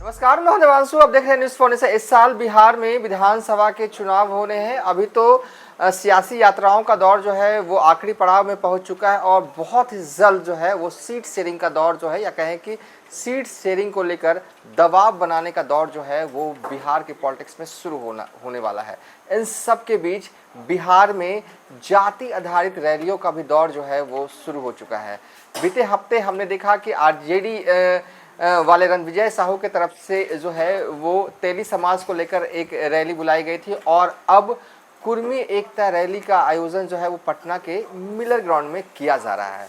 नमस्कार, मैं देवांशु। अब देख रहे हैं न्यूज़ फोन से। इस साल बिहार में विधानसभा के चुनाव होने हैं। अभी तो सियासी यात्राओं का दौर जो है वो आखिरी पड़ाव में पहुंच चुका है और बहुत ही जल्द जो है वो सीट शेयरिंग का दौर जो है, या कहें कि सीट शेयरिंग को लेकर दबाव बनाने का दौर जो है वो बिहार के पॉलिटिक्स में शुरू होने वाला है। इन सब के बीच बिहार में जाति आधारित रैलियों का भी दौर जो है वो शुरू हो चुका है। बीते हफ्ते हमने देखा कि आरजेडी वाले रणविजय साहू के तरफ से जो है वो तेली समाज को लेकर एक रैली बुलाई गई थी और अब कुर्मी एकता रैली का आयोजन जो है वो पटना के मिलर ग्राउंड में किया जा रहा है।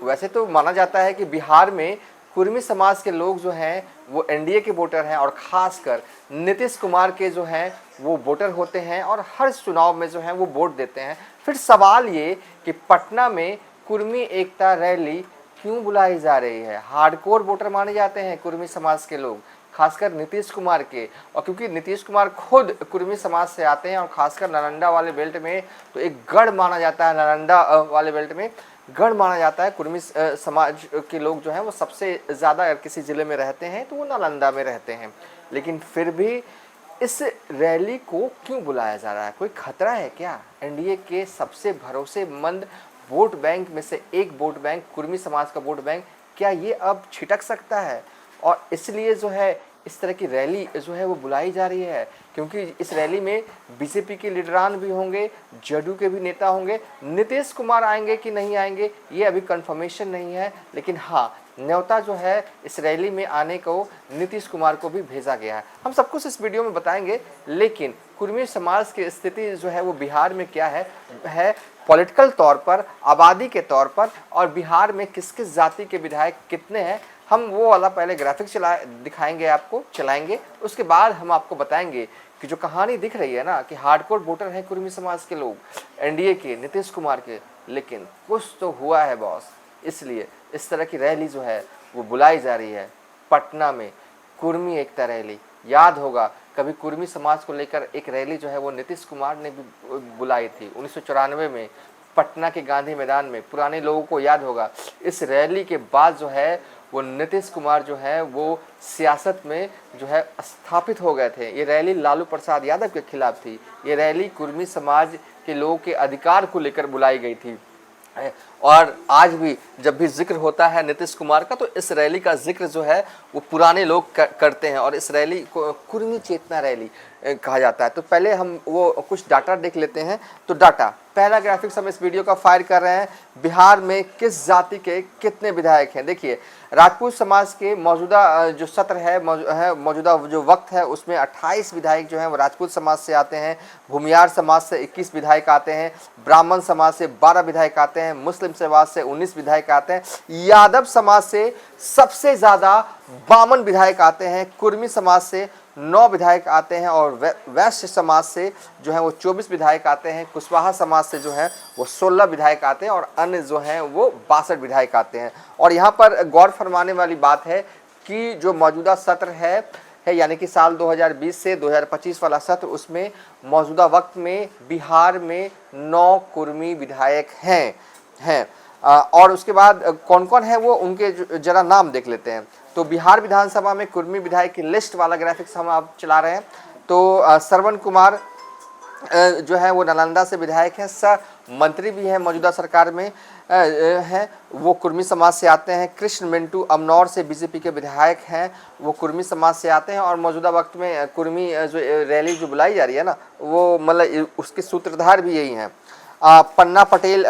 वैसे तो माना जाता है कि बिहार में कुर्मी समाज के लोग जो हैं वो एनडीए के वोटर हैं और ख़ासकर नीतीश कुमार के जो हैं वो वोटर होते हैं और हर चुनाव में जो है वो वोट देते हैं। फिर सवाल ये कि पटना में कुर्मी एकता रैली क्यों बुलाई जा रही है। हार्डकोर वोटर माने जाते हैं कुर्मी समाज के लोग, खासकर नीतीश कुमार के, और क्योंकि नीतीश कुमार खुद कुर्मी समाज से आते हैं और खासकर नालंदा वाले बेल्ट में तो एक गढ़ माना जाता है। नालंदा वाले बेल्ट में गढ़ माना जाता है। कुर्मी समाज के लोग जो हैं वो सबसे ज़्यादा अगर किसी ज़िले में रहते हैं तो वो नालंदा में रहते हैं। लेकिन फिर भी इस रैली को क्यों बुलाया जा रहा है? कोई खतरा है क्या? एनडीए के सबसे भरोसेमंद वोट बैंक में से एक वोट बैंक, कुर्मी समाज का वोट बैंक, क्या ये अब छिटक सकता है? और इसलिए जो है इस तरह की रैली जो है वो बुलाई जा रही है, क्योंकि इस रैली में बीजेपी के लीडरान भी होंगे, जेडीयू के भी नेता होंगे। नीतीश कुमार आएंगे कि नहीं आएंगे ये अभी कंफर्मेशन नहीं है, लेकिन हाँ, न्योता जो है इस रैली में आने को नीतीश कुमार को भी भेजा गया है। हम सब कुछ इस वीडियो में बताएंगे, लेकिन कुर्मी समाज की स्थिति जो है वो बिहार में क्या है पॉलिटिकल तौर पर, आबादी के तौर पर, और बिहार में किस किस जाति के विधायक कितने हैं, हम वो वाला पहले ग्राफिक दिखाएंगे आपको, चलाएंगे। उसके बाद हम आपको बताएंगे कि जो कहानी दिख रही है ना कि हार्डकोर वोटर हैं कुर्मी समाज के लोग एनडीए के, नीतीश कुमार के, लेकिन कुछ तो हुआ है बॉस, इसलिए इस तरह की रैली जो है वो बुलाई जा रही है पटना में। कुर्मी एकता रैली, याद होगा कभी कुर्मी समाज को लेकर एक रैली जो है वो नीतीश कुमार ने भी बुलाई थी 1994 में पटना के गांधी मैदान में। पुराने लोगों को याद होगा। इस रैली के बाद जो है वो नीतीश कुमार जो है वो सियासत में जो है स्थापित हो गए थे। ये रैली लालू प्रसाद यादव के खिलाफ थी। ये रैली कुर्मी समाज के लोगों के अधिकार को लेकर बुलाई गई थी। और आज भी जब भी जिक्र होता है नीतीश कुमार का तो इस रैली का जिक्र जो है वो पुराने लोग करते हैं और इस रैली को कुर्मी चेतना रैली कहा जाता है। तो पहले हम वो कुछ डाटा देख लेते हैं। तो डाटा, पहला ग्राफिक्स हम इस वीडियो का फायर कर रहे हैं। बिहार में किस जाति के कितने विधायक हैं? देखिए, राजपूत समाज के मौजूदा जो सत्र है मौजूदा जो वक्त है उसमें 28 विधायक जो हैं वो राजपूत समाज से आते हैं। भूमियार समाज से 21 विधायक आते हैं। ब्राह्मण समाज से 12 विधायक आते हैं। मुस्लिम समाज से 19 विधायक आते हैं। यादव समाज से सबसे ज़्यादा 52 विधायक आते हैं। कुर्मी समाज से 9 विधायक आते हैं और वैश्य समाज से जो है वो 24 विधायक आते हैं। कुशवाहा समाज से जो है वो 16 विधायक आते हैं और अन्य जो हैं वो 62 विधायक आते हैं। और यहाँ पर गौर फरमाने वाली बात है कि जो मौजूदा सत्र है यानी कि साल 2020 से 2025 वाला सत्र, उसमें मौजूदा वक्त में बिहार में 9 कुर्मी विधायक हैं। और उसके बाद कौन कौन है वो उनके जरा नाम देख लेते हैं। तो बिहार विधानसभा में कुर्मी विधायक की लिस्ट वाला ग्राफिक्स हम आप चला रहे हैं। तो श्रवण कुमार जो है वो नालंदा से विधायक हैं, मंत्री भी हैं मौजूदा सरकार में हैं, वो कुर्मी समाज से आते हैं। कृष्ण मिंटू अमनौर से बीजेपी के विधायक हैं, वो कुर्मी समाज से आते हैं और मौजूदा वक्त में कुर्मी जो रैली जो बुलाई जा रही है ना वो मतलब उसके सूत्रधार भी यही हैं। पन्ना पटेल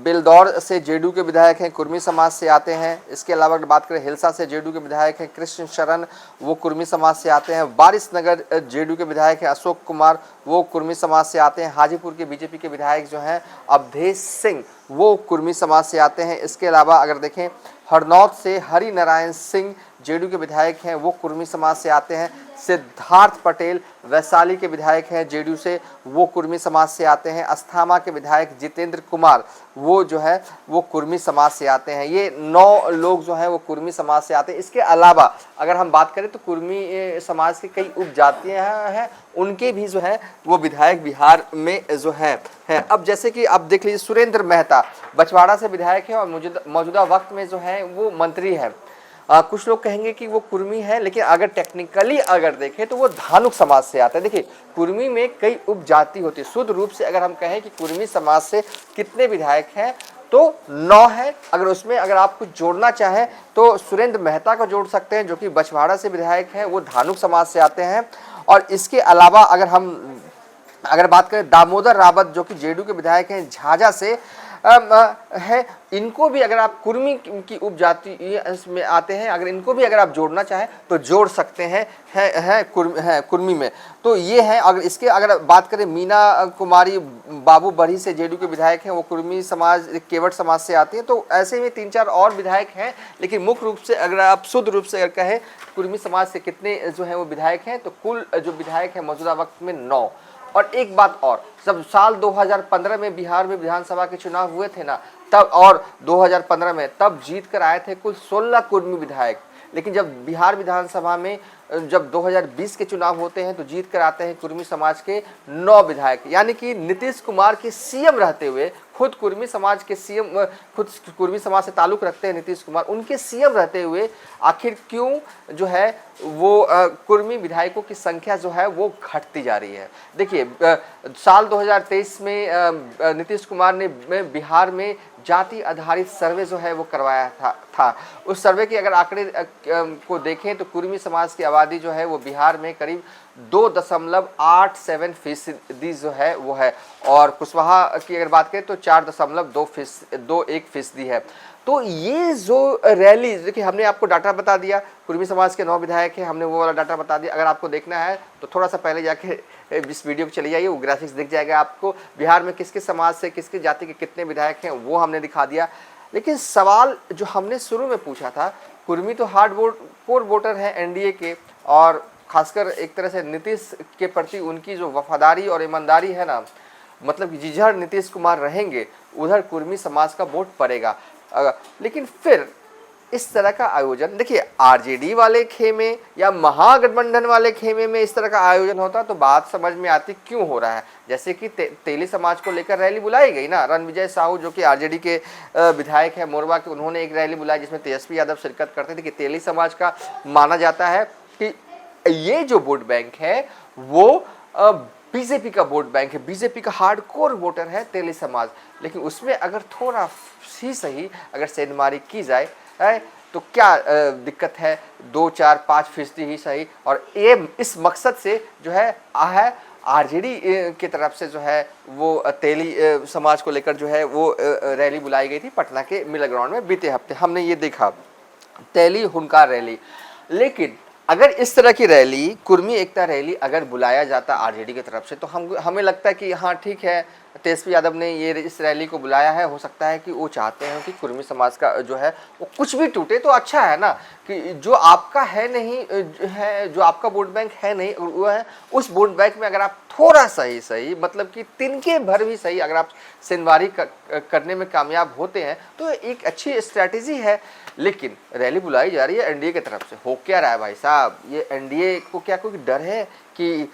बेलदौर से जेडीयू के विधायक हैं, कुर्मी समाज से आते हैं। इसके अलावा अगर बात करें हिलसा से जेडीयू के विधायक हैं कृष्ण शरण, वो कुर्मी समाज से आते हैं। वारिसनगर जेडीयू के विधायक हैं अशोक कुमार, वो कुर्मी समाज से आते हैं। हाजीपुर के बीजेपी के विधायक जो हैं अवधेश सिंह, वो कुर्मी समाज से आते हैं। इसके अलावा अगर देखें हरनौत से हरि नारायण सिंह जेडीयू के विधायक हैं, वो कुर्मी समाज से आते हैं। सिद्धार्थ पटेल वैशाली के विधायक हैं जेडीयू से, वो कुर्मी समाज से आते हैं। अस्थामा के विधायक जितेंद्र कुमार, वो जो है वो कुर्मी समाज से आते हैं। ये 9 लोग जो हैं वो कुर्मी समाज से आते हैं। इसके अलावा अगर हम बात करें तो कुर्मी समाज की कई उपजातियां हैं, उनके भी जो है वो विधायक बिहार में जो हैं। अब जैसे कि अब देख लीजिए सुरेंद्र मेहता बछवाड़ा से विधायक है और मौजूदा वक्त में जो है वो मंत्री है। कुछ लोग कहेंगे कि वो कुर्मी है, लेकिन अगर टेक्निकली अगर देखें तो वो धानुक समाज से आता है। देखिए कुर्मी में कई उपजाति होती है। शुद्ध रूप से अगर हम कहें कि कुर्मी समाज से कितने विधायक हैं तो 9 है। अगर उसमें अगर आप कुछ जोड़ना चाहें तो सुरेंद्र मेहता को जोड़ सकते हैं, जो कि बछवाड़ा से विधायक हैं, वो धानुक समाज से आते हैं। और इसके अलावा अगर बात करें दामोदर रावत जो कि जेडीयू के विधायक हैं झाझा से है, इनको भी अगर आप कुर्मी की उपजाति में आते हैं, अगर इनको भी अगर आप जोड़ना चाहें तो जोड़ सकते हैं, कुर्मी में। तो ये है। अगर इसके अगर बात करें मीना कुमारी बाबू बड़ी से जेडीयू के विधायक हैं, वो कुर्मी समाज केवट समाज से आती हैं। तो ऐसे में 3-4 और विधायक हैं, लेकिन मुख्य रूप से अगर आप शुद्ध रूप से अगर कहें कुर्मी समाज से कितने जो है वो विधायक हैं, तो कुल जो विधायक हैं मौजूदा वक्त में 9। और एक बात और, जब साल 2015 में बिहार में विधानसभा के चुनाव हुए थे ना, तब और 2015 में तब जीत कर आए थे कुल 16 कुर्मी विधायक। लेकिन जब बिहार विधानसभा में जब 2020 के चुनाव होते हैं तो जीत कर आते हैं कुर्मी समाज के 9 विधायक। यानी कि नीतीश कुमार के सीएम रहते हुए, खुद कुर्मी समाज के सीएम, खुद कुर्मी समाज से ताल्लुक रखते हैं नीतीश कुमार, उनके सीएम रहते हुए आखिर क्यों जो है वो कुर्मी विधायकों की संख्या जो है वो घटती जा रही है। देखिए साल 2023 में नीतीश कुमार ने बिहार में जाति आधारित सर्वे जो है वो करवाया था। उस सर्वे के अगर आंकड़े को देखें तो कुर्मी समाज की आबादी जो है वो बिहार में करीब 2.87% जो है वो है, और कुशवाहा की अगर बात करें तो 4.21% है। तो ये जो रैली, देखिए हमने आपको डाटा बता दिया, कुर्मी समाज के 9 विधायक हैं, हमने वो वाला डाटा बता दिया। अगर आपको देखना है तो थोड़ा सा पहले जाके इस वीडियो को चले जाइए, वो ग्राफिक्स दिख जाएगा आपको। बिहार में किस किस समाज से, किस किस जाति के कितने विधायक हैं वो हमने दिखा दिया। लेकिन सवाल जो हमने शुरू में पूछा था, कुर्मी तो कोर वोटर है एनडीए के, और खासकर एक तरह से नीतीश के प्रति उनकी जो वफादारी और ईमानदारी है ना, मतलब कि जिधर नीतीश कुमार रहेंगे उधर कुर्मी समाज का वोट पड़ेगा। लेकिन फिर इस तरह का आयोजन, देखिए आरजेडी वाले खेमे या महागठबंधन वाले खेमे में इस तरह का आयोजन होता तो बात समझ में आती क्यों हो रहा है। जैसे कि तेली समाज को लेकर रैली बुलाई गई ना, रणविजय साहू जो कि आरजेडी के विधायक है मोरवा के, उन्होंने एक रैली बुलाई जिसमें तेजस्वी यादव शिरकत करते थे। कि तेली समाज का माना जाता है कि ये जो वोट बैंक है वो बीजेपी का वोट बैंक है, बीजेपी का हार्डकोर वोटर है तेली समाज। लेकिन उसमें अगर थोड़ा ही सही अगर सेंधमारी की जाए तो क्या दिक्कत है, 2-4-5% ही सही। और ये इस मकसद से जो है आरजेडी की तरफ से जो है वो तेली समाज को लेकर जो है वो रैली बुलाई गई थी पटना के मिल ग्राउंड में। बीते हफ्ते हमने ये देखा तेली हुनकार रैली। लेकिन अगर इस तरह की रैली, कुर्मी एकता रैली अगर बुलाया जाता आरजेडी की तरफ से, तो हमें लगता है कि हाँ ठीक है, तेजस्वी यादव ने ये इस रैली को बुलाया है, हो सकता है कि वो चाहते हैं कि कुर्मी समाज का जो है वो कुछ भी टूटे तो अच्छा है ना, कि जो आपका है नहीं है, जो आपका वोट बैंक है नहीं वो है, उस वोट बैंक में अगर आप थोड़ा सही मतलब कि तिनके भर भी सही अगर आप सेंधमारी करने में कामयाब होते हैं तो एक अच्छी स्ट्रैटेजी है। लेकिन रैली बुलाई जा रही है एनडीए की तरफ से, हो क्या रहा है भाई साहब? ये एनडीए को क्या कोई डर है कि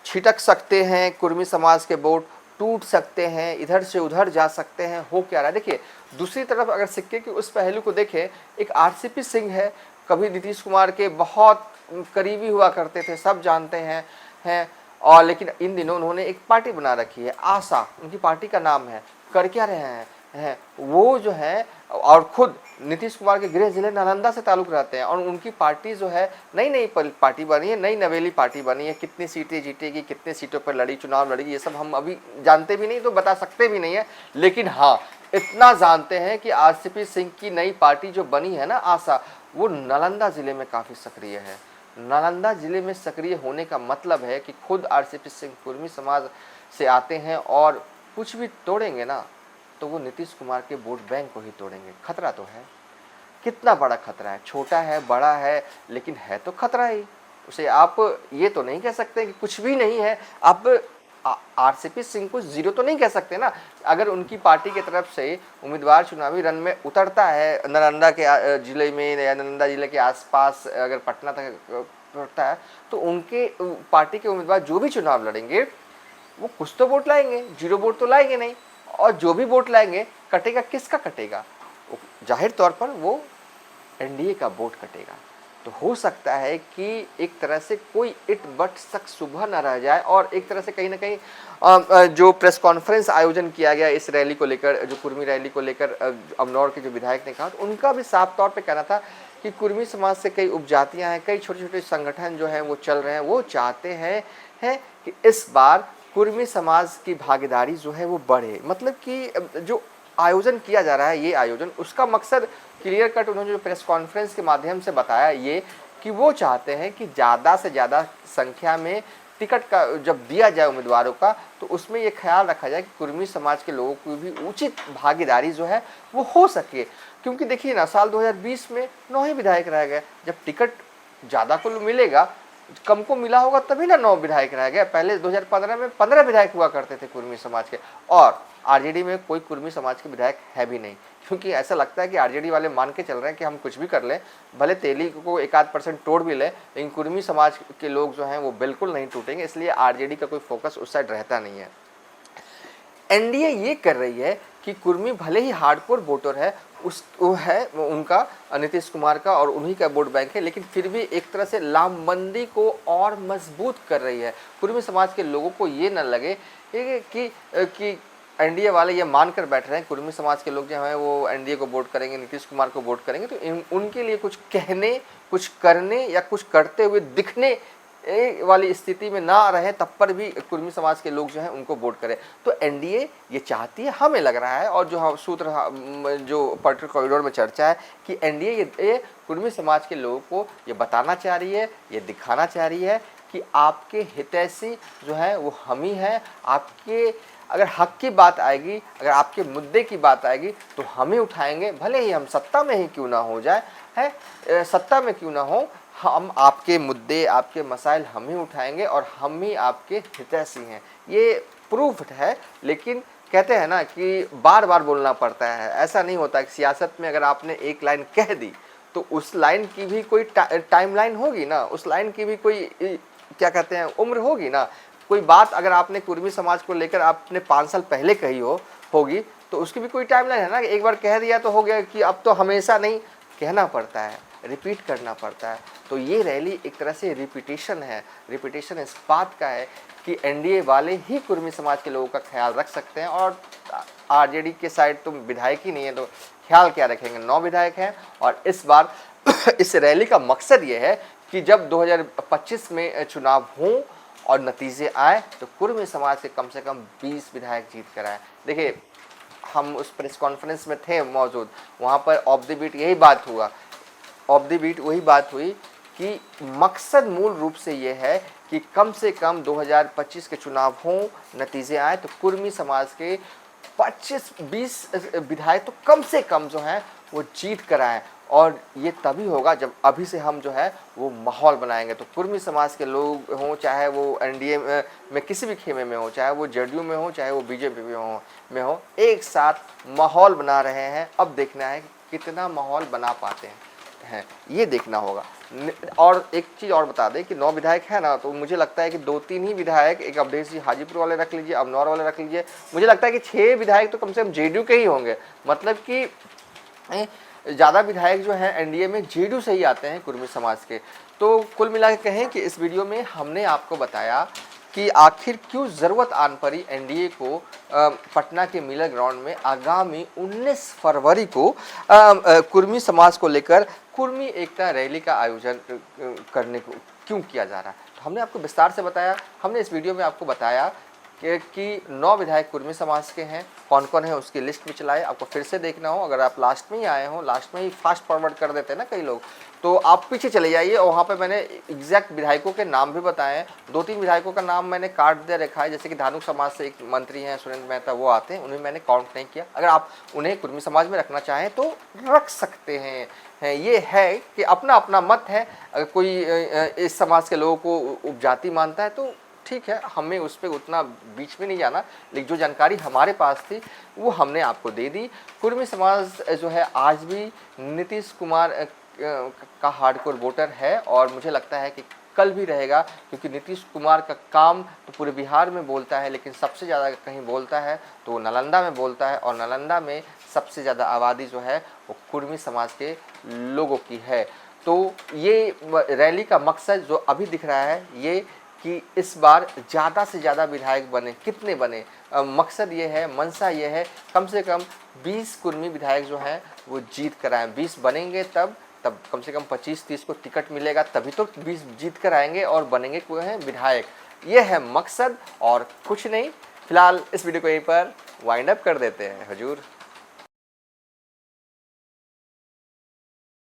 छिटक सकते हैं कुर्मी समाज के वोट, टूट सकते हैं, इधर से उधर जा सकते हैं, हो क्या रहा है? देखिए दूसरी तरफ अगर सिक्के की उस पहलू को देखें, एक आरसीपी सिंह है, कभी नीतीश कुमार के बहुत करीबी हुआ करते थे, सब जानते हैं और लेकिन इन दिनों उन्होंने एक पार्टी बना रखी है, आशा उनकी पार्टी का नाम है। कर क्या रहे हैं वो जो है, और खुद नीतीश कुमार के गृह जिले नालंदा से ताल्लुक रहते हैं, और उनकी पार्टी जो है नई पार्टी बनी है, नई नवेली पार्टी बनी है। कितनी सीटें जीतेगी, कितने सीटों पर चुनाव लड़ेगी, ये सब हम अभी जानते भी नहीं, तो बता सकते भी नहीं है। लेकिन हाँ इतना जानते हैं कि आरसीपी सिंह की नई पार्टी जो बनी है ना आशा, वो नालंदा जिले में काफ़ी सक्रिय है। नालंदा जिले में सक्रिय होने का मतलब है कि खुद आरसीपी सिंह कुर्मी समाज से आते हैं, और कुछ भी तोड़ेंगे ना तो वो नीतीश कुमार के वोट बैंक को ही तोड़ेंगे। खतरा तो है, कितना बड़ा खतरा है, छोटा है बड़ा है लेकिन है तो खतरा ही। उसे आप ये तो नहीं कह सकते कि कुछ भी नहीं है। आप आरसीपी सिंह को जीरो तो नहीं कह सकते ना। अगर उनकी पार्टी की तरफ से उम्मीदवार चुनावी रण में उतरता है नालंदा के जिले में या नालंदा जिले के आसपास, अगर पटना तक उतरता है, तो उनके पार्टी के उम्मीदवार जो भी चुनाव लड़ेंगे वो कुछ तो वोट लाएंगे, जीरो वोट तो लाएंगे नहीं। और जो भी वोट लाएंगे कटेगा किसका कटेगा? जाहिर तौर पर वो एनडीए का वोट कटेगा। तो हो सकता है कि एक तरह से कोई इट बट शक सुबह न रह जाए और एक तरह से कहीं ना कहीं जो प्रेस कॉन्फ्रेंस आयोजन किया गया इस रैली को लेकर, जो कुर्मी रैली को लेकर अमनौर के जो विधायक ने कहा, तो उनका भी साफ तौर पे कहना था कि कुर्मी समाज से कई उपजातियां हैं, कई छोटे छोटे संगठन जो हैं वो चल रहे हैं, वो चाहते हैं कि इस बार कुर्मी समाज की भागीदारी जो है वो बढ़े। मतलब कि जो आयोजन किया जा रहा है, ये आयोजन, उसका मकसद क्लियर कट उन्होंने जो प्रेस कॉन्फ्रेंस के माध्यम से बताया ये कि वो चाहते हैं कि ज़्यादा से ज़्यादा संख्या में टिकट का जब दिया जाए उम्मीदवारों का, तो उसमें ये ख्याल रखा जाए कि कुर्मी समाज के लोगों की भी उचित भागीदारी जो है वो हो सके। क्योंकि देखिए ना, साल 2020 में 9 ही विधायक रह गए। जब टिकट ज़्यादा को मिलेगा, कम को मिला होगा तभी ना 9 विधायक रह गए। पहले 2015 में 15 विधायक हुआ करते थे कुर्मी समाज के, और आरजेडी में कोई कुर्मी समाज के विधायक है भी नहीं। क्योंकि ऐसा लगता है कि आरजेडी वाले मान के चल रहे हैं कि हम कुछ भी कर लें, भले तेली को 1-8% तोड़ भी ले, लेकिन कुर्मी समाज के लोग जो हैं वो बिल्कुल नहीं टूटेंगे। इसलिए आरजेडी का कोई फोकस उस साइड रहता नहीं है। एनडीए ये कर रही है कि कुर्मी भले ही हार्डकोर वोटर है, वो है उनका नीतीश कुमार का और उन्हीं का वोट बैंक है, लेकिन फिर भी एक तरह से लामबंदी को और मजबूत कर रही है। कुर्मी समाज के लोगों को ये न लगे कि एनडीए वाले ये मानकर बैठ रहे हैं कुर्मी समाज के लोग जो हैं वो एनडीए को वोट करेंगे, नीतीश कुमार को वोट करेंगे, तो उनके लिए कुछ कहने, कुछ करने या कुछ करते हुए दिखने वाली स्थिति में ना रहे, तब पर भी कुर्मी समाज के लोग जो हैं उनको वोट करें। तो एनडीए ये चाहती है, हमें लग रहा है, और जो सूत्र जो पॉलिटिकल कॉरिडोर में चर्चा है कि एनडीए ये कुर्मी समाज के लोगों को ये बताना चाह रही है, ये दिखाना चाह रही है कि आपके हितैषी जो है वो हम ही हैं। आपके अगर हक की बात आएगी, अगर आपके मुद्दे की बात आएगी तो हम ही उठाएंगे, भले ही हम सत्ता में ही क्यों ना हो जाए, है सत्ता में क्यों ना हो, हम आपके मुद्दे, आपके मसाइल हम ही उठाएंगे और हम ही आपके हितैषी हैं। ये प्रूफ है, लेकिन कहते हैं ना कि बार बार बोलना पड़ता है। ऐसा नहीं होता कि सियासत में अगर आपने एक लाइन कह दी तो उस लाइन की भी कोई टाइमलाइन होगी ना, उस लाइन की भी कोई क्या कहते हैं उम्र होगी ना। कोई बात अगर आपने कुर्मी समाज को लेकर आपने 5 साल पहले कही होगी तो उसकी भी कोई टाइमलाइन है ना। एक बार कह दिया तो हो गया, कि अब तो हमेशा नहीं, कहना पड़ता है, रिपीट करना पड़ता है। तो ये रैली एक तरह से रिपीटेशन है। रिपीटेशन इस बात का है कि एनडीए वाले ही कुर्मी समाज के लोगों का ख्याल रख सकते हैं, और आरजेडी के साइड तो विधायक ही नहीं है तो ख्याल क्या रखेंगे। 9 विधायक हैं, और इस बार इस रैली का मकसद ये है कि जब 2025 में चुनाव हों और नतीजे आए तो कुर्मी समाज से कम 20 विधायक जीत कर आए। देखिए, हम उस प्रेस कॉन्फ्रेंस में थे मौजूद, वहाँ पर ऑफ द बीट यही बात हुआ, ऑफ द बीट वही बात हुई कि मकसद मूल रूप से ये है कि कम से कम 2025 के चुनाव हों, नतीजे आए तो कुर्मी समाज के 25-20 विधायक तो कम से कम जो हैं वो जीत कर आए। और ये तभी होगा जब अभी से हम जो है वो माहौल बनाएंगे। तो कुर्मी समाज के लोग हों, चाहे वो एनडीए में किसी भी खेमे में हो, चाहे वो जेडीयू में हो, चाहे वो बीजेपी में हो, एक साथ माहौल बना रहे हैं। अब देखना है कि कितना माहौल बना पाते हैं, ये देखना होगा। और एक चीज़ और बता दें कि 9 विधायक है ना, तो मुझे लगता है कि 2-3 ही विधायक, एक अवधेश जी हाजीपुर वाले रख लीजिए, अमनौर वाले रख लीजिए, मुझे लगता है कि 6 विधायक तो कम से कम जेडीयू के ही होंगे। मतलब कि ज़्यादा विधायक जो हैं एनडीए में जेडीयू से ही आते हैं कुर्मी समाज के। तो कुल मिला के कहें कि इस वीडियो में हमने आपको बताया कि आखिर क्यों ज़रूरत आन पड़ी एनडीए को पटना के मिलर ग्राउंड में आगामी 19 फरवरी को कुर्मी समाज को लेकर कुर्मी एकता रैली का आयोजन करने को क्यों किया जा रहा है। तो हमने आपको विस्तार से बताया। हमने इस वीडियो में आपको बताया कि 9 विधायक कुर्मी समाज के हैं, कौन कौन है उसकी लिस्ट में चलाए। आपको फिर से देखना हो, अगर आप लास्ट में ही आए हो, लास्ट में ही फास्ट फॉरवर्ड कर देते हैं ना कई लोग, तो आप पीछे चले जाइए और वहाँ पे मैंने एग्जैक्ट विधायकों के नाम भी बताए हैं। 2-3 विधायकों का नाम मैंने काट दे रखा है, जैसे कि धानुक समाज से एक मंत्री हैं सुरेंद्र मेहता, वो आते हैं, उन्हें मैंने काउंट नहीं किया। अगर आप उन्हें कुर्मी समाज में रखना चाहें तो रख सकते हैं। ये है कि अपना अपना मत है। अगर कोई इस समाज के लोगों को उपजाति मानता है तो ठीक है, हमें उस पर उतना बीच में नहीं जाना, लेकिन जो जानकारी हमारे पास थी वो हमने आपको दे दी। कुर्मी समाज जो है आज भी नीतीश कुमार का हार्डकोर वोटर है, और मुझे लगता है कि कल भी रहेगा, क्योंकि नीतीश कुमार का काम तो पूरे बिहार में बोलता है, लेकिन सबसे ज़्यादा कहीं बोलता है तो नालंदा में बोलता है, और नालंदा में सबसे ज़्यादा आबादी जो है वो कुर्मी समाज के लोगों की है। तो ये रैली का मकसद जो अभी दिख रहा है ये कि इस बार ज़्यादा से ज़्यादा विधायक बने, कितने बने, मकसद ये है, मंशा ये है कम से कम 20 कुर्मी विधायक जो हैं वो जीत कर आएँ। 20 बनेंगे तब कम से कम 25-30 को टिकट मिलेगा, तभी तो 20 जीत कर आएंगे और बनेंगे कोई है विधायक। ये है मकसद और कुछ नहीं। फिलहाल इस वीडियो को यहीं पर वाइंड अप कर देते हैं। हुजूर।